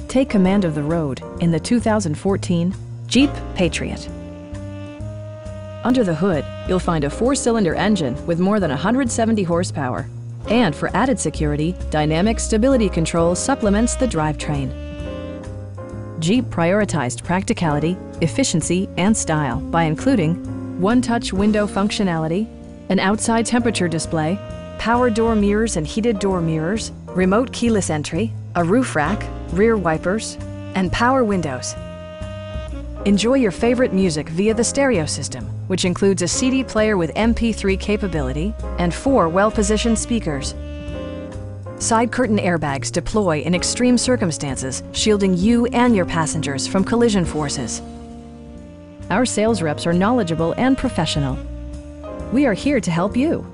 Take command of the road in the 2014 Jeep Patriot. Under the hood, you'll find a 4-cylinder engine with more than 170 horsepower. And for added security, Dynamic Stability Control supplements the drivetrain. Jeep prioritized practicality, efficiency, and style by including one-touch window functionality, an outside temperature display, power door mirrors and heated door mirrors, remote keyless entry, a roof rack, rear wipers, and power windows. Enjoy your favorite music via the stereo system, which includes a CD player with MP3 capability and 4 well-positioned speakers. Side curtain airbags deploy in extreme circumstances, shielding you and your passengers from collision forces. Our sales reps are knowledgeable and professional. We are here to help you.